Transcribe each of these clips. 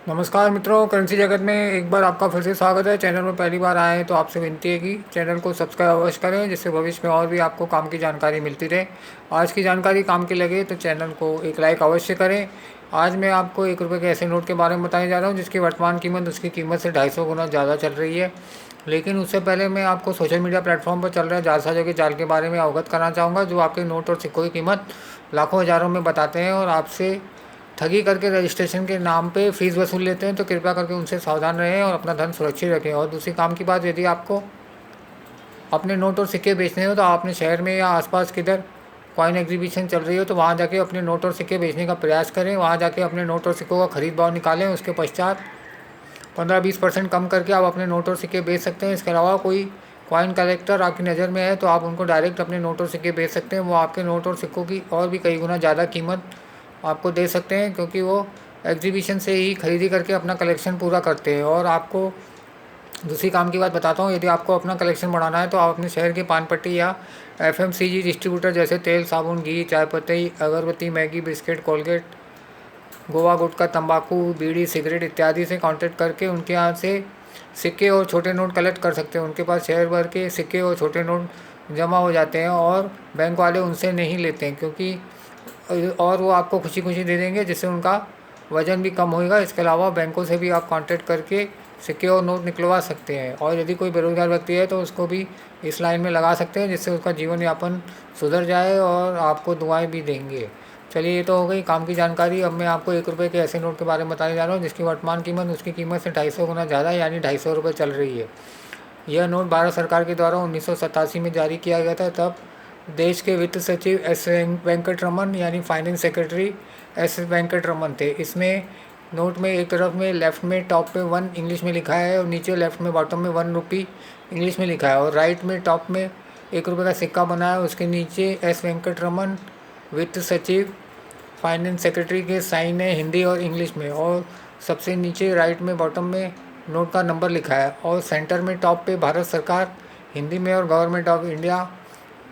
नमस्कार मित्रों, करेंसी जगत में एक बार आपका फिर से स्वागत है। चैनल में पहली बार आए हैं तो आपसे विनती है कि चैनल को सब्सक्राइब अवश्य करें, जिससे भविष्य में और भी आपको काम की जानकारी मिलती रहे। आज की जानकारी काम की लगे तो चैनल को एक लाइक अवश्य करें। आज मैं आपको 1 रुपये के ऐसे नोट के बारे में बताने जा रहा हूँ जिसकी वर्तमान कीमत उसकी कीमत से 250 गुना ज़्यादा चल रही है। लेकिन उससे पहले मैं आपको सोशल मीडिया प्लेटफॉर्म पर चल रहे जालसाजों के जाल के बारे में अवगत कराना चाहूँगा, जो आपके नोट और सिक्कों की कीमत लाखों हज़ारों में बताते हैं और आपसे ठगी करके रजिस्ट्रेशन के नाम पे फीस वसूल लेते हैं। तो कृपया करके उनसे सावधान रहें और अपना धन सुरक्षित रखें। और दूसरी काम की बात, यदि आपको अपने नोट और सिक्के बेचने हो तो आप अपने शहर में या आसपास किधर कॉइन एग्जीबिशन चल रही हो तो वहाँ जाके अपने नोट और सिक्के बेचने का प्रयास करें। वहाँ जाके अपने नोट और सिक्कों का खरीद भाव निकालें। उसके पश्चात 15-20% कम करके आप अपने नोट और सिक्के बेच सकते हैं। इसके अलावा कोई कॉइन कलेक्टर आपकी नज़र में है तो आप उनको डायरेक्ट अपने नोट और सिक्के बेच सकते हैं। वो आपके नोट और सिक्कों की और भी कई गुना ज़्यादा कीमत आपको दे सकते हैं, क्योंकि वो एग्जीबिशन से ही खरीदी करके अपना कलेक्शन पूरा करते हैं। और आपको दूसरी काम की बात बताता हूँ, यदि आपको अपना कलेक्शन बढ़ाना है तो आप अपने शहर की पान पट्टी या एफएमसीजी डिस्ट्रीब्यूटर जैसे तेल, साबुन, घी, चाय पत्ती, अगरबत्ती, मैगी, बिस्किट, कोलगेट, गोवा, गुटखा, तंबाकू, बीड़ी, सिगरेट इत्यादि से कांटेक्ट करके उनके यहाँ से सिक्के और छोटे नोट कलेक्ट कर सकते हैं। उनके पास शहर भर के सिक्के और छोटे नोट जमा हो जाते हैं और बैंक वाले उनसे नहीं लेते हैं, क्योंकि और वो आपको खुशी खुशी दे देंगे, जिससे उनका वज़न भी कम होएगा। इसके अलावा बैंकों से भी आप कांटेक्ट करके सिक्के और नोट निकलवा सकते हैं। और यदि कोई बेरोज़गार व्यक्ति है तो उसको भी इस लाइन में लगा सकते हैं, जिससे उसका जीवन यापन सुधर जाए और आपको दुआएं भी देंगे। चलिए, ये तो हो गई काम की जानकारी। अब मैं आपको 1 रुपये के ऐसे नोट के बारे में बताने जा रहा हूँ जिसकी वर्तमान कीमत उसकी कीमत से 250 गुना ज़्यादा यानी 250 रुपये चल रही है। यह नोट भारत सरकार के द्वारा 1987 में जारी किया गया था। तब देश के वित्त सचिव एस वेंकटरमन यानी फाइनेंस सेक्रेटरी एस वेंकटरमन थे। इसमें नोट में एक तरफ में लेफ़्ट में टॉप पे 1 इंग्लिश में लिखा है और नीचे लेफ़्ट में बॉटम में 1 रुपी इंग्लिश में लिखा है। और राइट में टॉप में 1 रुपये का सिक्का बना है, उसके नीचे एस वेंकटरमन वित्त सचिव फाइनेंस सेक्रेटरी के साइन है हिंदी और इंग्लिश में। और सबसे नीचे राइट में बॉटम में नोट का नंबर लिखा है। और सेंटर में टॉप पे भारत सरकार हिंदी में और गवर्नमेंट ऑफ इंडिया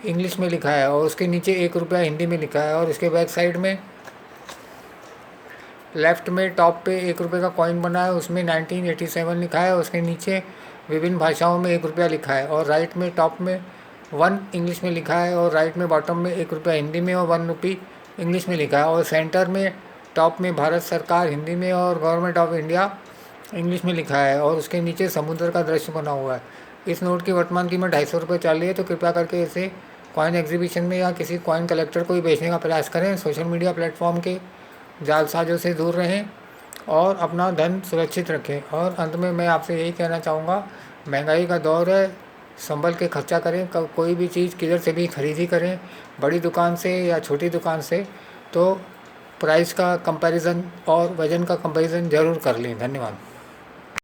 इंग्लिश में लिखा है। और उसके नीचे 1 रुपया हिंदी में लिखा है। और इसके बैक साइड में लेफ़्ट में टॉप पे 1 रुपये का कॉइन बना है, उसमें 1987 लिखा है। उसके नीचे विभिन्न भाषाओं में 1 रुपया लिखा है। और राइट में टॉप में 1 इंग्लिश में लिखा है और राइट में बॉटम में 1 रुपया हिंदी में और 1 रुपी इंग्लिश में लिखा है। और सेंटर में टॉप में भारत सरकार हिंदी में और गवर्नमेंट ऑफ इंडिया इंग्लिश में लिखा है। और उसके नीचे समुद्र का दृश्य बना हुआ है। इस नोट की वर्तमान कीमत 250 रुपये चल रही है। तो कृपया करके इसे कॉइन एग्जीबिशन में या किसी कॉइन कलेक्टर को ही बेचने का प्रयास करें। सोशल मीडिया प्लेटफॉर्म के जालसाजों से दूर रहें और अपना धन सुरक्षित रखें। और अंत में मैं आपसे यही कहना चाहूँगा, महंगाई का दौर है, संभल के खर्चा करें। कोई भी चीज़ किधर से भी खरीदी करें, बड़ी दुकान से या छोटी दुकान से, तो प्राइस का कंपैरिजन और वज़न का कंपैरिजन ज़रूर कर लें। धन्यवाद।